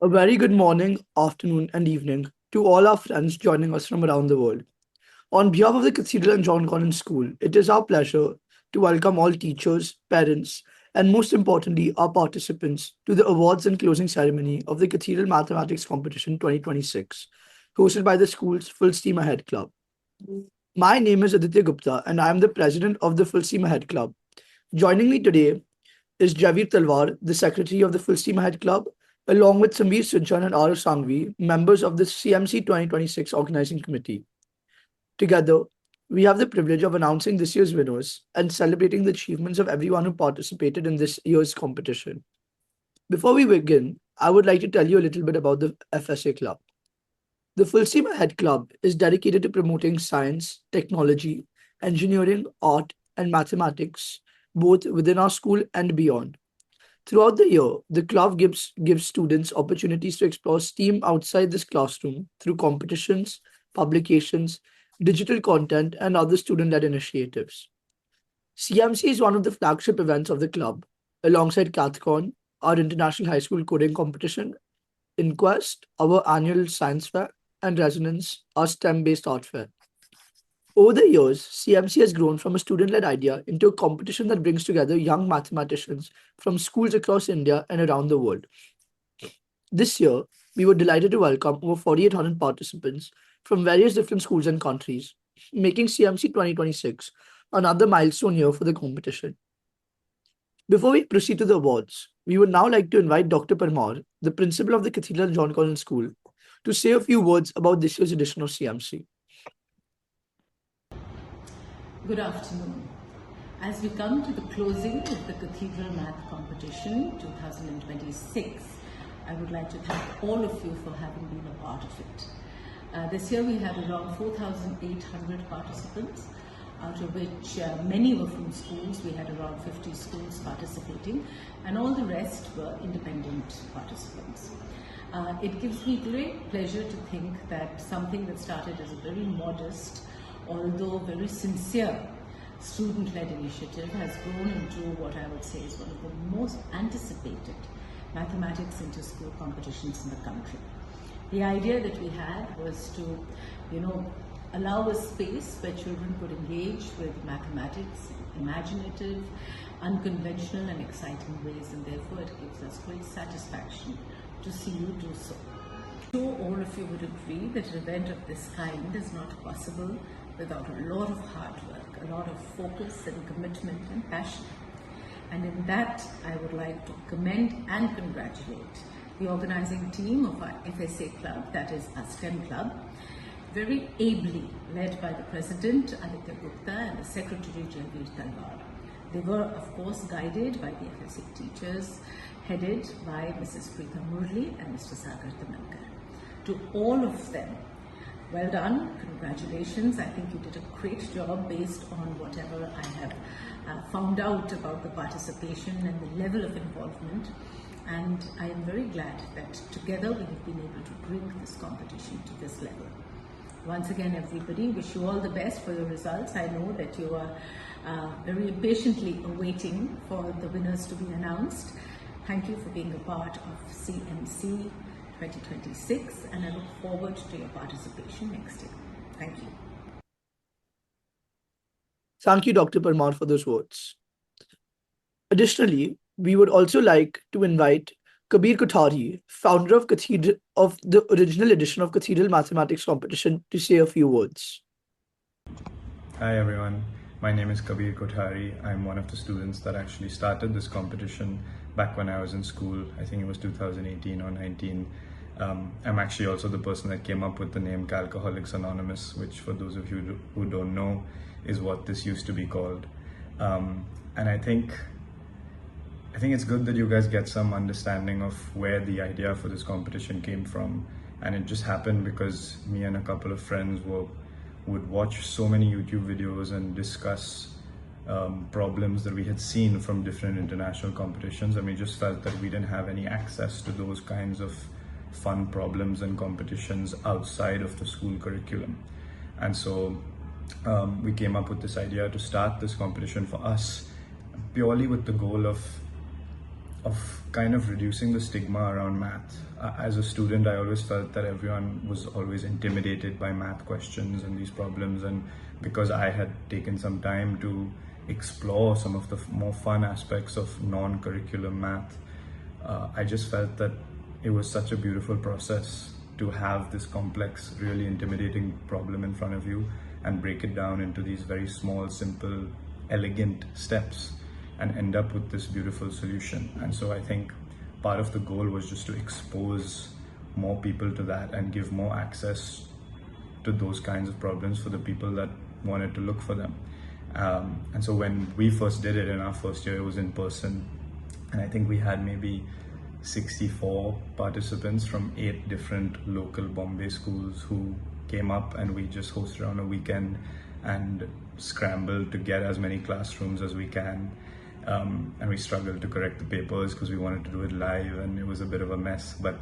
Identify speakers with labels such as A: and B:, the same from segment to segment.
A: A very good morning, afternoon, and evening to all our friends joining us from around the world. On behalf of the Cathedral and John Collins School, it is our pleasure to welcome all teachers, parents, and most importantly, our participants to the awards and closing ceremony of the Cathedral Mathematics Competition 2026, hosted by the school's Full Steam Ahead Club. My name is Aditya Gupta, and I am the president of the Full Steam Ahead Club. Joining me today is Javeer Talwar, the secretary of the Full Steam Ahead Club, along with Samir Sujjan and Arav Sangvi, members of the CMC 2026 organizing committee. Together, we have the privilege of announcing this year's winners and celebrating the achievements of everyone who participated in this year's competition. Before we begin, I would like to tell you a little bit about the FSA Club. The Full Steam Ahead Club is dedicated to promoting science, technology, engineering, art, and mathematics, both within our school and beyond. Throughout the year, the club gives students opportunities to explore STEAM outside this classroom through competitions, publications, digital content, and other student led initiatives. CMC is one of the flagship events of the club, alongside CathCon, our international high school coding competition, Inquest, our annual science fair, and Resonance, our STEM based art fair. Over the years, CMC has grown from a student led idea into a competition that brings together young mathematicians from schools across India and around the world. This year, we were delighted to welcome over 4,800 participants from various different schools and countries, making CMC 2026 another milestone year for the competition. Before we proceed to the awards, we would now like to invite Dr. Parmar, the principal of the Cathedral John Collins School, to say a few words about this year's edition of CMC.
B: Good afternoon. As we come to the closing of the Cathedral Math Competition 2026, I would like to thank all of you for having been a part of it. This year we had around 4,800 participants, out of which many were from schools. We had around 50 schools participating, and all the rest were independent participants. It gives me great pleasure to think that something that started as a very modest, although very sincere student-led initiative has grown into what I would say is one of the most anticipated mathematics inter-school competitions in the country. The idea that we had was to, allow a space where children could engage with mathematics, imaginative, unconventional and exciting ways, and therefore it gives us great satisfaction to see you do so. I'm sure all of you would agree that an event of this kind is not possible without a lot of hard work, a lot of focus and commitment and passion. And in that, I would like to commend and congratulate the organizing team of our FSA club, that is our STEM club, very ably led by the president, Aditya Gupta, and the secretary, Javeer Talwar. They were, of course, guided by the FSA teachers, headed by Mrs. Preeta Murli and Mr. Sagar Tamankar. To all of them, well done, congratulations. I think you did a great job based on whatever I have found out about the participation and the level of involvement. And I am very glad that together we have been able to bring this competition to this level. Once again, everybody, wish you all the best for your results. I know that you are very impatiently awaiting for the winners to be announced. Thank you for being a part of CMC 2026, and I look forward to your participation next year. Thank you.
A: Thank you, Dr. Parmar, for those words. Additionally, we would also like to invite Kabir Kothari, founder of the original edition of Cathedral Mathematics Competition, to say a few words.
C: Hi everyone, my name is Kabir Kothari. I'm one of the students that actually started this competition back when I was in school. I think it was 2018 or 19. I'm actually also the person that came up with the name Alcoholics Anonymous, which for those of you who don't know is what this used to be called. And I think it's good that you guys get some understanding of where the idea for this competition came from. And it just happened because me and a couple of friends would watch so many YouTube videos and discuss problems that we had seen from different international competitions, and we just felt that we didn't have any access to those kinds of fun problems and competitions outside of the school curriculum. And so we came up with this idea to start this competition for us, purely with the goal of kind of reducing the stigma around math. As a student, I always felt that everyone was always intimidated by math questions and these problems, and because I had taken some time to explore some of the more fun aspects of non-curriculum math, I just felt that it was such a beautiful process to have this complex, really intimidating problem in front of you and break it down into these very small, simple, elegant steps and end up with this beautiful solution. And so I think part of the goal was just to expose more people to that and give more access to those kinds of problems for the people that wanted to look for them. And so when we first did it in our first year, it was in person. And I think we had maybe 64 participants from 8 different local Bombay schools who came up, and we just hosted on a weekend and scrambled to get as many classrooms as we can. And we struggled to correct the papers because we wanted to do it live, and it was a bit of a mess. But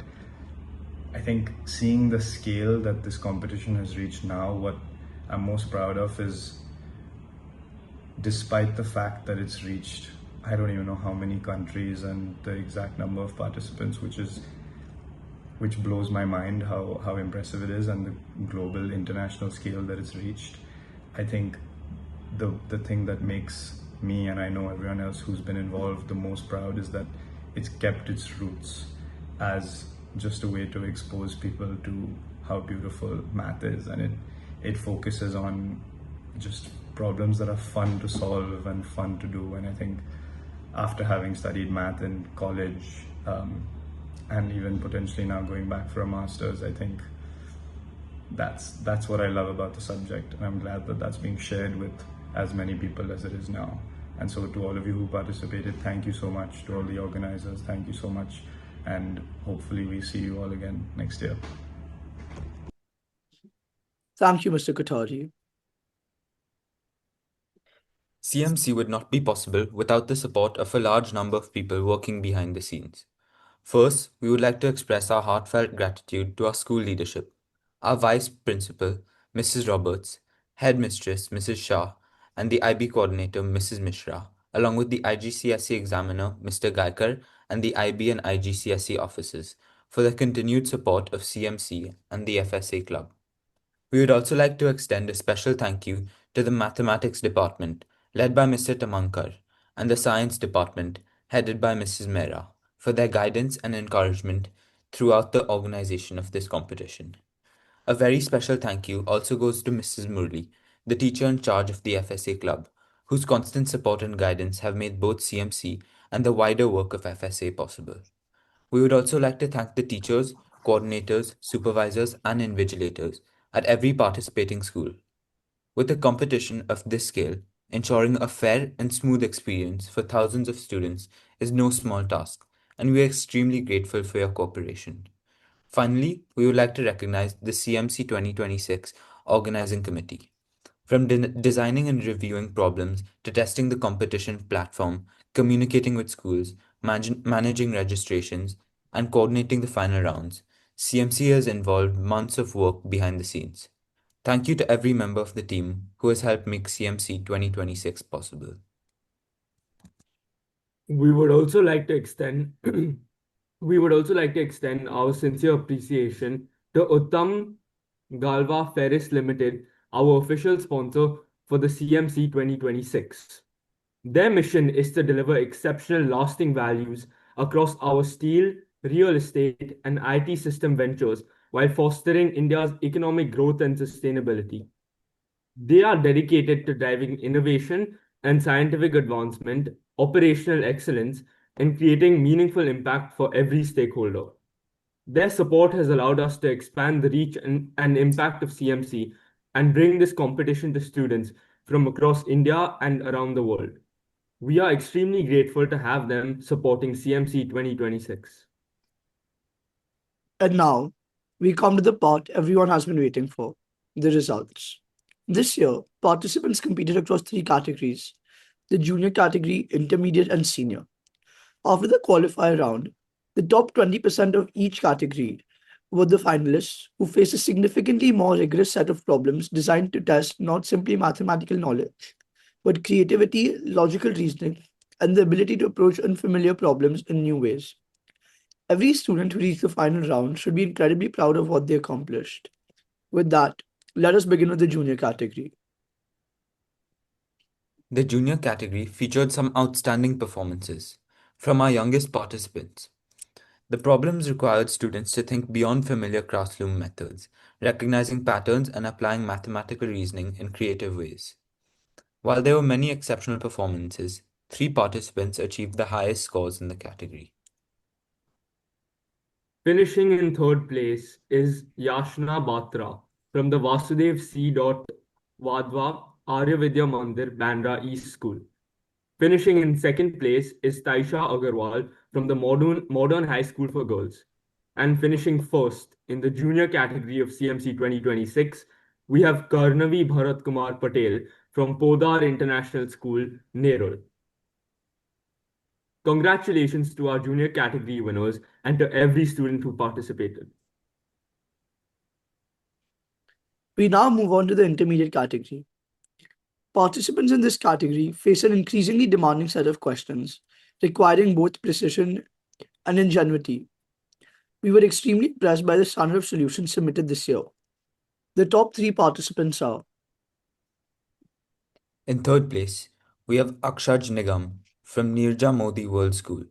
C: I think seeing the scale that this competition has reached now, what I'm most proud of is, despite the fact that it's reached, I don't even know how many countries and the exact number of participants, which blows my mind how impressive it is, and the global international scale that it's reached. I think the thing that makes me, and I know everyone else who's been involved, the most proud is that it's kept its roots as just a way to expose people to how beautiful math is, and it focuses on just problems that are fun to solve and fun to do. And I think after having studied math in college, and even potentially now going back for a master's, I think that's what I love about the subject, and I'm glad that that's being shared with as many people as it is now. And so to all of you who participated, thank you so much. To all the organizers, thank you so much, and hopefully we see you all again next year.
A: Thank you, Mr. Kothari.
D: CMC would not be possible without the support of a large number of people working behind the scenes. First, we would like to express our heartfelt gratitude to our school leadership, our Vice Principal, Mrs. Roberts, Headmistress, Mrs. Shah, and the IB Coordinator, Mrs. Mishra, along with the IGCSE Examiner, Mr. Gaikar, and the IB and IGCSE officers, for their continued support of CMC and the FSA Club. We would also like to extend a special thank you to the Mathematics Department, led by Mr. Tamankar, and the Science Department, headed by Mrs. Mehra, for their guidance and encouragement throughout the organization of this competition. A very special thank you also goes to Mrs. Murli, the teacher in charge of the FSA Club, whose constant support and guidance have made both CMC and the wider work of FSA possible. We would also like to thank the teachers, coordinators, supervisors, and invigilators at every participating school. With a competition of this scale, ensuring a fair and smooth experience for thousands of students is no small task, and we are extremely grateful for your cooperation. Finally, we would like to recognize the CMC 2026 Organizing Committee. From designing and reviewing problems to testing the competition platform, communicating with schools, managing registrations, and coordinating the final rounds, CMC has involved months of work behind the scenes. Thank you to every member of the team who has helped make CMC 2026 possible.
E: We would also like to extend we would also like to extend our sincere appreciation to Uttam Galva Ferris Limited, our official sponsor for the CMC 2026. Their mission is to deliver exceptional lasting values across our steel, real estate, and IT system ventures while fostering India's economic growth and sustainability. They are dedicated to driving innovation and scientific advancement, operational excellence, and creating meaningful impact for every stakeholder. Their support has allowed us to expand the reach and impact of CMC and bring this competition to students from across India and around the world. We are extremely grateful to have them supporting CMC 2026.
A: And now, we come to the part everyone has been waiting for, the results. This year, participants competed across 3 categories: the junior category, intermediate, and senior. After the qualifier round, the top 20% of each category were the finalists, who faced a significantly more rigorous set of problems designed to test not simply mathematical knowledge, but creativity, logical reasoning, and the ability to approach unfamiliar problems in new ways. Every student who reached the final round should be incredibly proud of what they accomplished. With that, let us begin with the junior category.
D: The junior category featured some outstanding performances from our youngest participants. The problems required students to think beyond familiar classroom methods, recognizing patterns and applying mathematical reasoning in creative ways. While there were many exceptional performances, three participants achieved the highest scores in the category.
E: Finishing in third place is Yashna Batra from the Vasudev C. Vadva Aryabhatta Mandir, Bandra East School. Finishing in second place is Taisha Agarwal from the Modern High School for Girls. And finishing first in the junior category of CMC 2026, we have Karnavi Bharat Kumar Patel from Podar International School, Nerul. Congratulations to our junior category winners and to every student who participated.
A: We now move on to the intermediate category. Participants in this category face an increasingly demanding set of questions, requiring both precision and ingenuity. We were extremely impressed by the standard of solutions submitted this year. The top three participants are
D: In third place, we have Akshaj Nigam from Nirja Modi World School.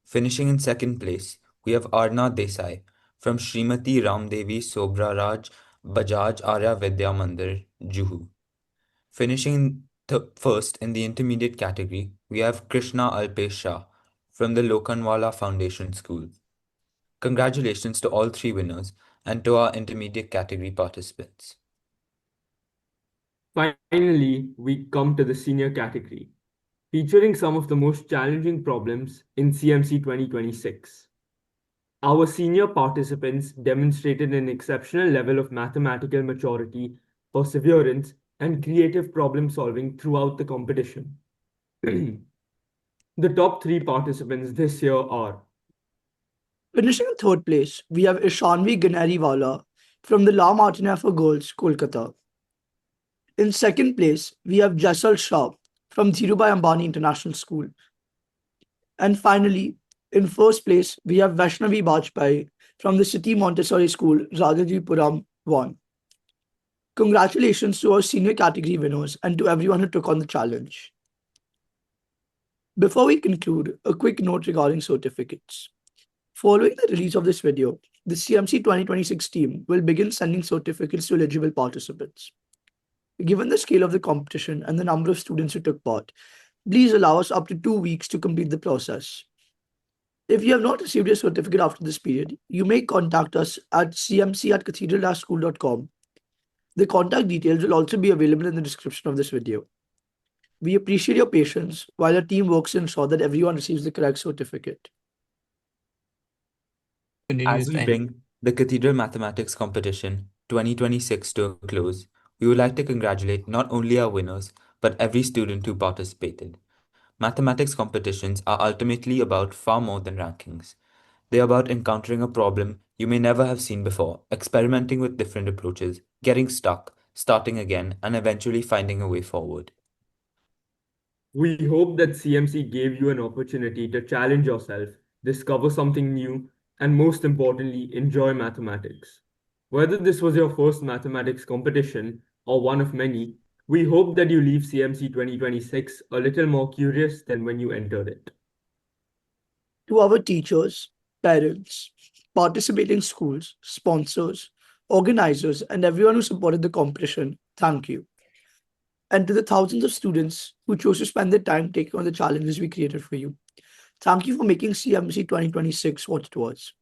D: Finishing in second place, we have Arna Desai from Srimati Ramdevi Sobraraj Bajaj Arya Vidya Mandir, Juhu. Finishing in first in the intermediate category, we have Krishna Alpesh Shah from the Lokanwala Foundation School. Congratulations to all three winners and to our intermediate category participants.
E: Finally, we come to the senior category, featuring some of the most challenging problems in CMC 2026. Our senior participants demonstrated an exceptional level of mathematical maturity, perseverance, and creative problem solving throughout the competition. The top three participants this year are
A: finishing in third place, we have Ishanvi Ganeriwala from the La Martina for Girls, Kolkata. In second place, we have Jaisal Shah from Dhirubhai Ambani International School. And finally, in first place, we have Vaishnavi Bajpai from the City Montessori School, Radhajipuram 1. Congratulations to our senior category winners and to everyone who took on the challenge. Before we conclude, a quick note regarding certificates. Following the release of this video, the CMC 2026 team will begin sending certificates to eligible participants. Given the scale of the competition and the number of students who took part, please allow us up to 2 weeks to complete the process. If you have not received your certificate after this period, you may contact us at cmc@cathedral-school.com. The contact details will also be available in the description of this video. We appreciate your patience while our team works to ensure that everyone receives the correct certificate.
D: As we bring the Cathedral Mathematics Competition 2026 to a close, we would like to congratulate not only our winners, but every student who participated. Mathematics competitions are ultimately about far more than rankings. They are about encountering a problem you may never have seen before, experimenting with different approaches, getting stuck, starting again, and eventually finding a way forward.
E: We hope that CMC gave you an opportunity to challenge yourself, discover something new, and most importantly, enjoy mathematics. Whether this was your first mathematics competition or one of many, we hope that you leave CMC 2026 a little more curious than when you entered it.
A: To our teachers, parents, participating schools, sponsors, organizers, and everyone who supported the competition, thank you. And to the thousands of students who chose to spend their time taking on the challenges we created for you, thank you for making CMC 2026 what it was.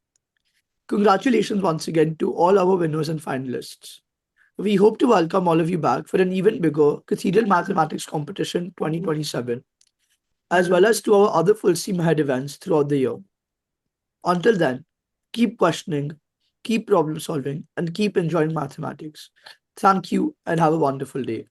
A: Congratulations once again to all our winners and finalists. We hope to welcome all of you back for an even bigger Cathedral Mathematics Competition 2027, as well as to our other full steam ahead events throughout the year. Until then, keep questioning, keep problem solving, and keep enjoying mathematics. Thank you and have a wonderful day.